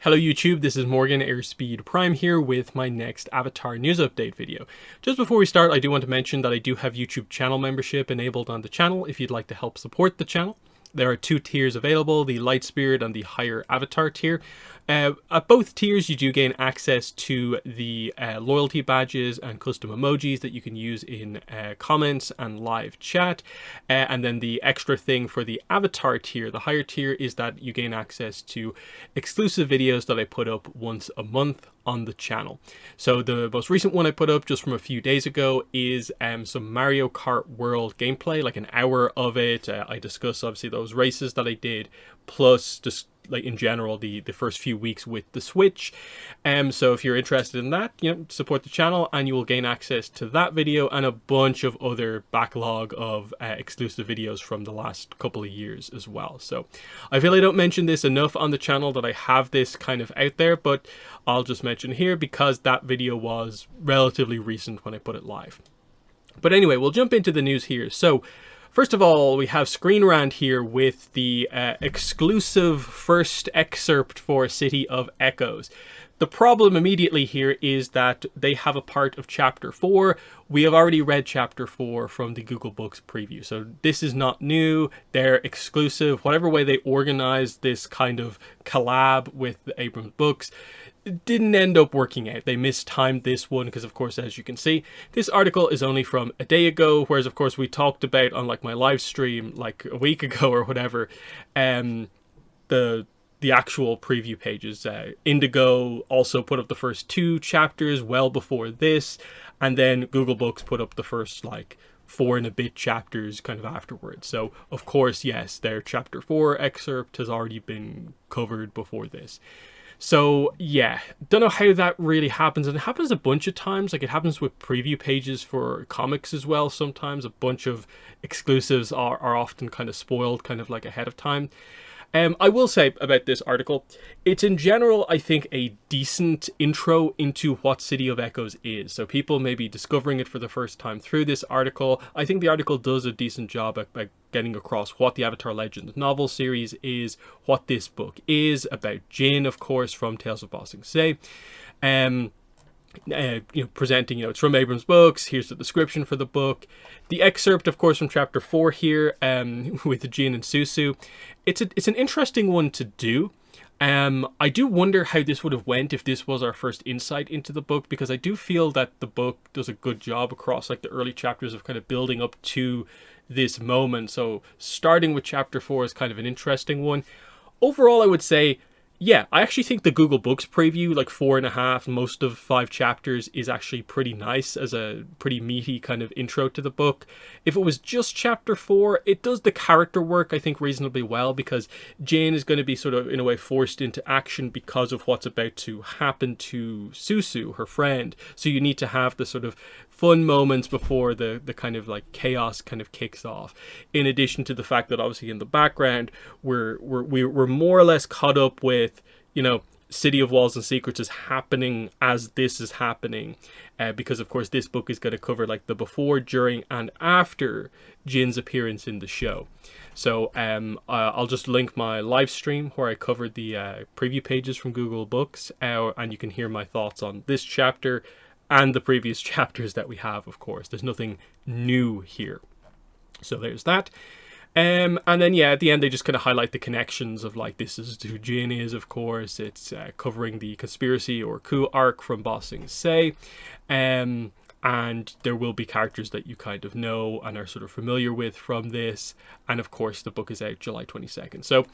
Hello YouTube, this is Morgan Airspeed Prime here with my next Avatar news update video. Just before we start, I do want to mention that I do have YouTube channel membership enabled on the channel if you'd like to help support the channel. There are two tiers available, the Light Spirit and the higher Avatar tier. At both tiers you do gain access to the loyalty badges and custom emojis that you can use in comments and live chat. And then the extra thing for the Avatar tier, the higher tier, is that you gain access to exclusive videos that I put up once a month on the channel. So the most recent one I put up just from a few days ago is some Mario Kart World gameplay, like an hour of it. I discuss obviously those races that I did, plus just like in general the first few weeks with the Switch. So if you're interested in that, support the channel and you will gain access to that video and a bunch of other backlog of exclusive videos from the last couple of years as well. So I feel I don't mention this enough on the channel that I have this kind of out there, but I'll just mention here because that video was relatively recent when I put it live. But anyway, we'll jump into the news here. So first of all, we have Screenrant here with the exclusive first excerpt for City of Echoes. The problem immediately here is that they have a part of Chapter 4. We have already read Chapter 4 from the Google Books preview, so this is not new. They're exclusive. Whatever way they organized this kind of collab with the Abrams books, didn't end up working out. They mistimed this one because, of course, as you can see, this article is only from a day ago, whereas, of course, we talked about on like my live stream like a week ago or whatever, the actual preview pages. Indigo also put up the first 2 chapters well before this, and then Google Books put up the first like 4 and a bit chapters kind of afterwards. So, of course, yes, their Chapter 4 excerpt has already been covered before this. So yeah, don't know how that really happens, and it happens a bunch of times. Like it happens with preview pages for comics as well. Sometimes a bunch of exclusives are often kind of spoiled kind of like ahead of time. I will say about this article, it's in general, I think, a decent intro into what City of Echoes is. So people may be discovering it for the first time through this article. I think the article does a decent job at getting across what the Avatar Legends novel series is, what this book is, about Jin, of course, from Tales of Ba Sing Se. Presenting, it's from Abrams books. Here's the description for the book. The excerpt, of course, from Chapter 4 here, with Jin and Susu. It's an interesting one to do. I do wonder how this would have went if this was our first insight into the book, because I do feel that the book does a good job across like the early chapters of kind of building up to this moment. So starting with Chapter 4 is kind of an interesting one. Overall, I would say, yeah, I actually think the Google Books preview, like 4.5, most of 5 chapters, is actually pretty nice as a pretty meaty kind of intro to the book. If it was just Chapter 4, it does the character work, I think, reasonably well, because Jane is going to be sort of, in a way, forced into action because of what's about to happen to Susu, her friend. So you need to have the sort of fun moments before the kind of like chaos kind of kicks off. In addition to the fact that obviously in the background we're more or less caught up with, City of Walls and Secrets is happening as this is happening, because of course this book is going to cover like the before, during, and after Jin's appearance in the show. So I'll just link my live stream where I covered the preview pages from Google Books, and you can hear my thoughts on this chapter and the previous chapters that we have. Of course, there's nothing new here. So there's that. And then, yeah, at the end, they just kind of highlight the connections of, like, this is who Jin is, of course. It's covering the conspiracy or coup arc from Ba Sing Se. And there will be characters that you kind of know and are sort of familiar with from this. And, of course, the book is out July 22nd. So,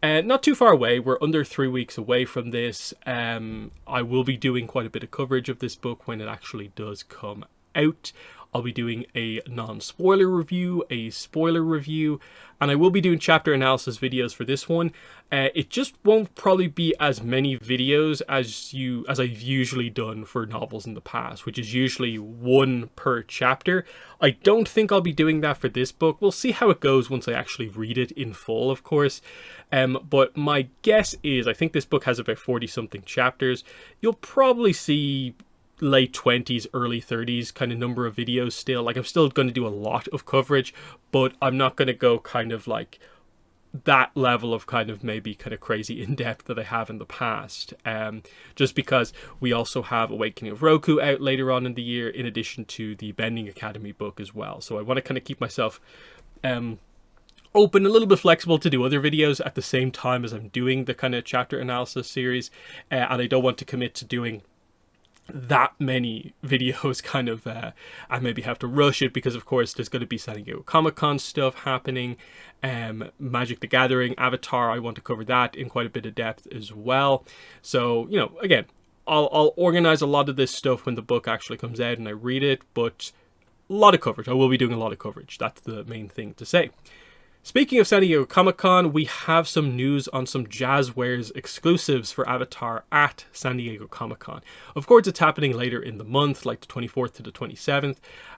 not too far away. We're under 3 weeks away from this. I will be doing quite a bit of coverage of this book when it actually does come out. I'll be doing a non-spoiler review, a spoiler review, and I will be doing chapter analysis videos for this one. It just won't probably be as many videos as I've usually done for novels in the past, which is usually 1 per chapter. I don't think I'll be doing that for this book. We'll see how it goes once I actually read it in full, of course. But my guess is I think this book has about 40-something chapters. You'll probably see late 20s, early 30s kind of number of videos still. Like, I'm still going to do a lot of coverage, but I'm not going to go kind of like that level of kind of maybe kind of crazy in-depth that I have in the past, just because we also have Awakening of Roku out later on in the year, in addition to the Bending Academy book as well. So I want to kind of keep myself open, a little bit flexible to do other videos at the same time as I'm doing the kind of chapter analysis series, and I don't want to commit to doing that many videos kind of I maybe have to rush it, because of course there's going to be San Diego Comic-Con stuff happening, Magic the Gathering, Avatar, I want to cover that in quite a bit of depth as well. So, you know, again, I'll organize a lot of this stuff when the book actually comes out and I read it, but a lot of coverage. I will be doing a lot of coverage. That's the main thing to say. Speaking of San Diego Comic-Con, we have some news on some Jazwares exclusives for Avatar at San Diego Comic-Con. Of course, it's happening later in the month, like the 24th to the 27th.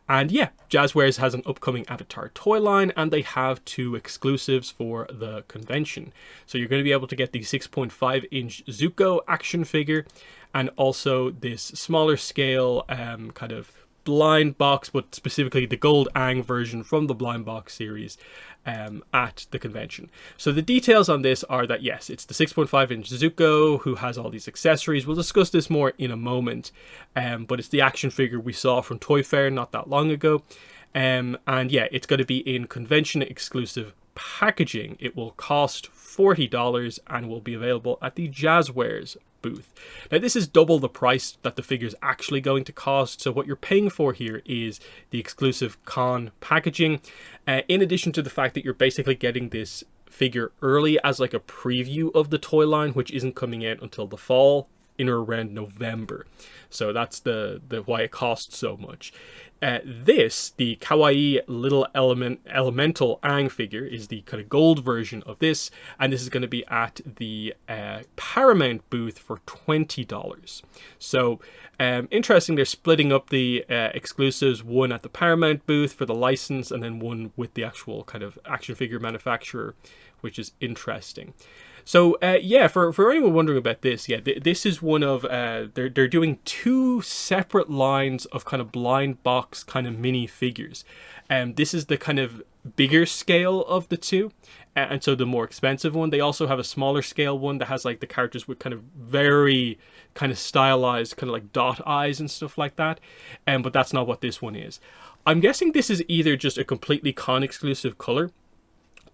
And yeah, Jazwares has an upcoming Avatar toy line, and they have 2 exclusives for the convention. So you're going to be able to get the 6.5-inch Zuko action figure, and also this smaller scale kind of blind box, but specifically the Gold Aang version from the blind box series at the convention. So the details on this are that yes, it's the 6.5-inch Zuko who has all these accessories. We'll discuss this more in a moment, but it's the action figure we saw from Toy Fair not that long ago, and yeah, it's going to be in convention exclusive packaging. It will cost $40 and will be available at the Jazwares booth. Now this is double the price that the figure is actually going to cost, so what you're paying for here is the exclusive con packaging, in addition to the fact that you're basically getting this figure early as like a preview of the toy line, which isn't coming out until the fall, in or around November. So that's the why it costs so much. The kawaii little elemental Aang figure is the kind of gold version of this, and this is going to be at the Paramount booth for $20. So interesting, they're splitting up the exclusives, one at the Paramount booth for the license, and then one with the actual kind of action figure manufacturer, which is interesting. So yeah, for anyone wondering about this, yeah, this is one of they're doing 2 separate lines of kind of blind box kind of mini figures, and this is the kind of bigger scale of the 2, and so the more expensive one. They also have a smaller scale one that has like the characters with kind of very kind of stylized kind of like dot eyes and stuff like that, but that's not what this one is. I'm guessing this is either just a completely con exclusive color,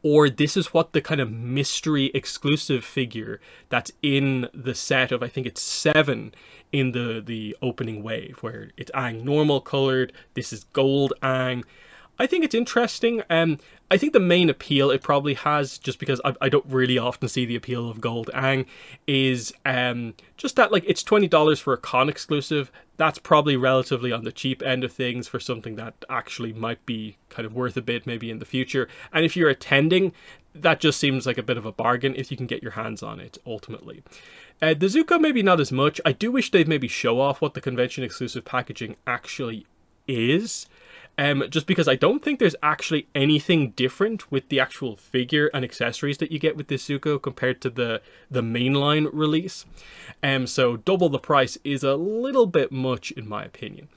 or this is what the kind of mystery exclusive figure that's in the set of, I think it's 7 in the opening wave, where it's Aang normal colored, this is gold Aang. I think it's interesting. I think the main appeal it probably has, just because I don't really often see the appeal of gold Aang, is just that like it's $20 for a con exclusive. That's probably relatively on the cheap end of things for something that actually might be kind of worth a bit maybe in the future. And if you're attending, that just seems like a bit of a bargain if you can get your hands on it ultimately. The Zuko maybe not as much. I do wish they'd maybe show off what the convention exclusive packaging actually is. Just because I don't think there's actually anything different with the actual figure and accessories that you get with this Zuko compared to the mainline release. So double the price is a little bit much in my opinion.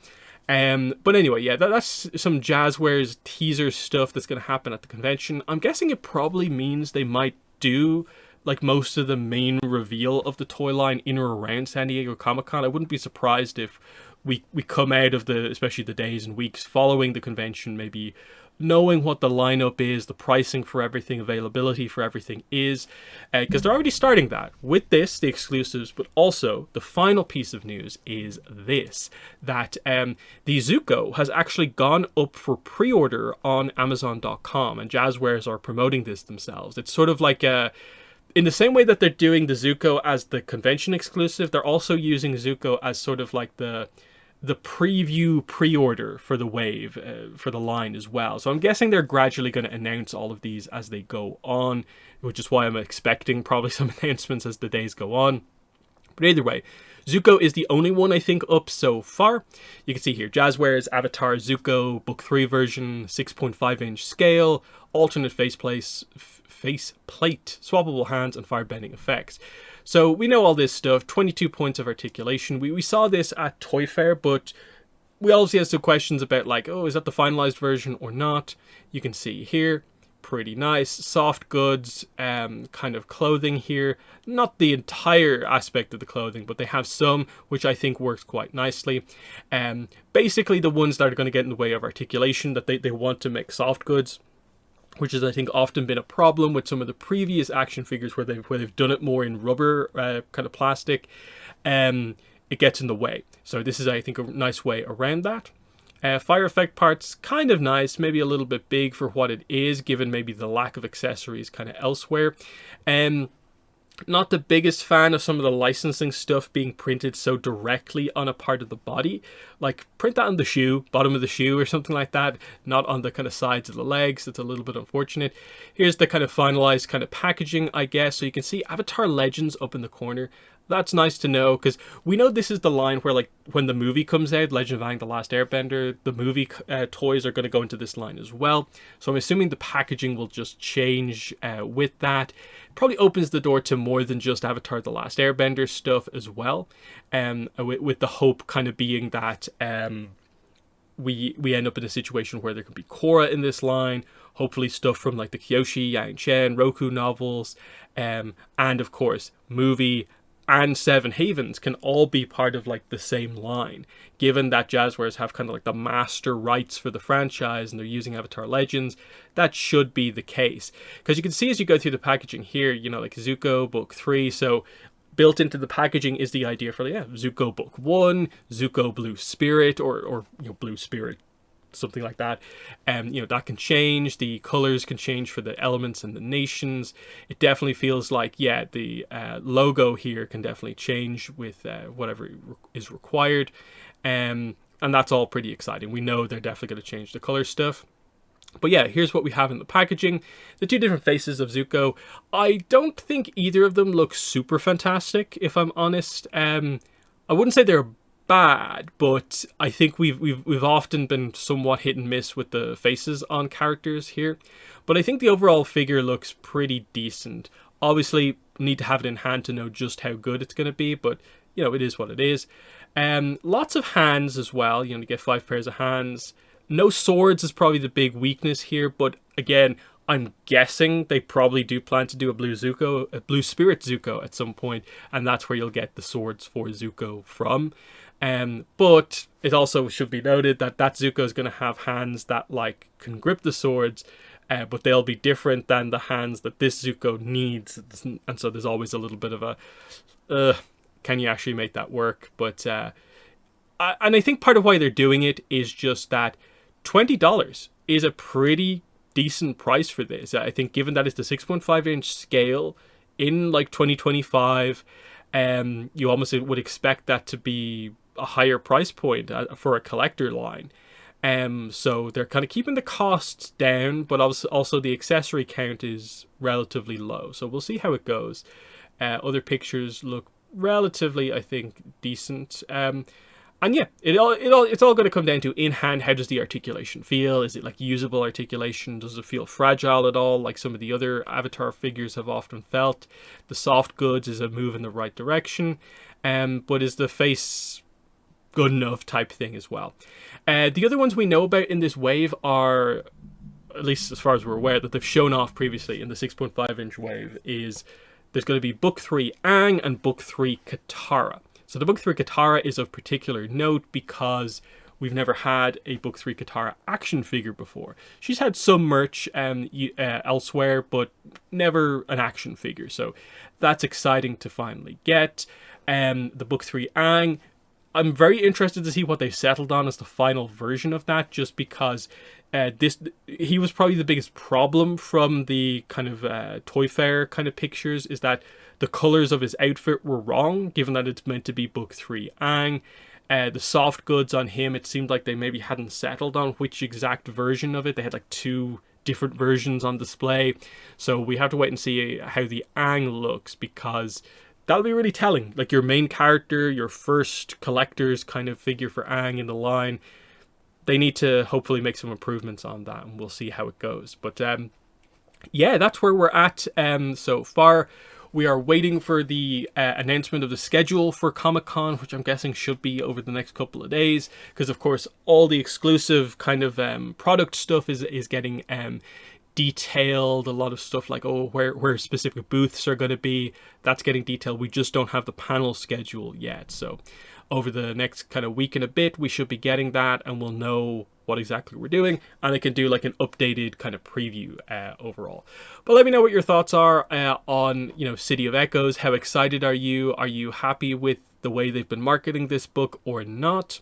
But anyway, yeah, that's some Jazwares teaser stuff that's going to happen at the convention. I'm guessing it probably means they might do like most of the main reveal of the toy line in or around San Diego Comic-Con. I wouldn't be surprised if we come out of especially the days and weeks following the convention, maybe knowing what the lineup is, the pricing for everything, availability for everything is, because they're already starting that with this, the exclusives, but also the final piece of news is this, that the Zuko has actually gone up for pre-order on Amazon.com, and Jazwares are promoting this themselves. It's sort of like in the same way that they're doing the Zuko as the convention exclusive, they're also using Zuko as sort of like the preview pre-order for the wave, for the line as well. So I'm guessing they're gradually going to announce all of these as they go on, which is why I'm expecting probably some announcements as the days go on. But either way, Zuko is the only one I think up so far. You can see here, Jazwares, Avatar, Zuko, Book 3 version, 6.5-inch scale, alternate faceplate, swappable hands, and firebending effects. So we know all this stuff, 22 points of articulation. We saw this at Toy Fair, but we obviously have some questions about like, oh, is that the finalized version or not? You can see here, pretty nice. Soft goods, kind of clothing here. Not the entire aspect of the clothing, but they have some, which I think works quite nicely. Basically the ones that are going to get in the way of articulation, that they want to make soft goods, which has, I think, often been a problem with some of the previous action figures where they've done it more in rubber, kind of plastic. It gets in the way. So this is, I think, a nice way around that. Fire effect parts, kind of nice, maybe a little bit big for what it is, given maybe the lack of accessories kind of elsewhere. Not the biggest fan of some of the licensing stuff being printed so directly on a part of the body. Like, print that on the shoe, bottom of the shoe or something like that, not on the kind of sides of the legs. It's a little bit unfortunate. Here's the kind of finalized kind of packaging, I guess. So you can see Avatar Legends up in the corner. That's nice to know, because we know this is the line where, like, when the movie comes out, Legend of Aang: The Last Airbender, the movie toys are going to go into this line as well. So I'm assuming the packaging will just change with that. Probably opens the door to more than just Avatar: The Last Airbender stuff as well. With the hope kind of being that we end up in a situation where there could be Korra in this line. Hopefully stuff from like the Kyoshi, Yang Chen, Roku novels, and of course movie and Seven Havens can all be part of like the same line, given that Jazwares have kind of like the master rights for the franchise and they're using Avatar Legends. That should be the case, because you can see as you go through the packaging here, you know, like Zuko Book 3, so built into the packaging is the idea for, yeah, Zuko Book 1, Zuko Blue Spirit, or you know, Blue Spirit, something like that. You know, that can change. The colors can change for the elements and the nations. It definitely feels like, yeah, the logo here can definitely change with whatever is required. And that's all pretty exciting. We know they're definitely going to change the color stuff. But yeah, here's what we have in the packaging. The two different faces of Zuko. I don't think either of them look super fantastic, if I'm honest. I wouldn't say they're bad, but I think we've often been somewhat hit and miss with the faces on characters here. But I think the overall figure looks pretty decent. Obviously, need to have it in hand to know just how good it's going to be, but you know, it is what it is. Lots of hands as well. You know, you get 5 pairs of hands. No swords is probably the big weakness here, but again, I'm guessing they probably do plan to do a Blue Spirit Zuko at some point, and that's where you'll get the swords for Zuko from. But it also should be noted that Zuko is going to have hands that like can grip the swords, but they'll be different than the hands that this Zuko needs, and so there's always a little bit of a can you actually make that work? But and I think part of why they're doing it is just that $20 is a pretty decent price for this. I think given that it's the 6.5 inch scale in like 2025, you almost would expect that to be a higher price point for a collector line. So they're kind of keeping the costs down, but also the accessory count is relatively low. So we'll see how it goes. Other pictures look relatively, I think, decent. And yeah, it's all going to come down to in hand. How does the articulation feel? Is it like usable articulation? Does it feel fragile at all, like some of the other Avatar figures have often felt? The soft goods is a move in the right direction, but is the face good enough type thing as well? The other ones we know about in this wave are, at least as far as we're aware, that they've shown off previously in the 6.5 inch wave, is there's going to be Book 3 Aang and Book 3 Katara. So the Book 3 Katara is of particular note because we've never had a Book 3 Katara action figure before. She's had some merch elsewhere, but never an action figure. So that's exciting to finally get. The Book 3 Aang, I'm very interested to see what they've settled on as the final version of that, just because he was probably the biggest problem from the kind of Toy Fair kind of pictures, is that the colors of his outfit were wrong, given that it's meant to be Book 3 Aang. The soft goods on him, it seemed like they maybe hadn't settled on which exact version of it. They had like 2 different versions on display. So we have to wait and see how the Aang looks, because that'll be really telling. Like your main character, your first collector's kind of figure for Aang in the line, they need to hopefully make some improvements on that, and we'll see how it goes. But yeah, that's where we're at so far. We are waiting for the announcement of the schedule for Comic-Con, which I'm guessing should be over the next couple of days, because of course all the exclusive kind of product stuff is getting detailed. A lot of stuff like, oh, where specific booths are going to be, that's getting detailed. We just don't have the panel schedule yet. So over the next kind of week and a bit, we should be getting that, and we'll know what exactly we're doing, and I can do like an updated kind of preview overall. But let me know what your thoughts are on, you know, City of Echoes. How excited are you? Are you happy with the way they've been marketing this book or not?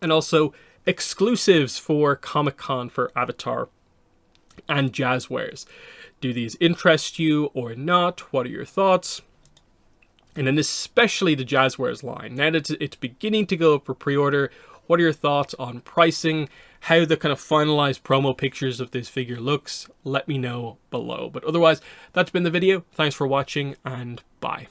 And also exclusives for Comic-Con for Avatar and Jazwares. Do these interest you or not? What are your thoughts? And then especially the Jazwares line. Now that it's beginning to go up for pre-order, what are your thoughts on pricing? How the kind of finalized promo pictures of this figure looks? Let me know below. But otherwise, that's been the video. Thanks for watching, and bye.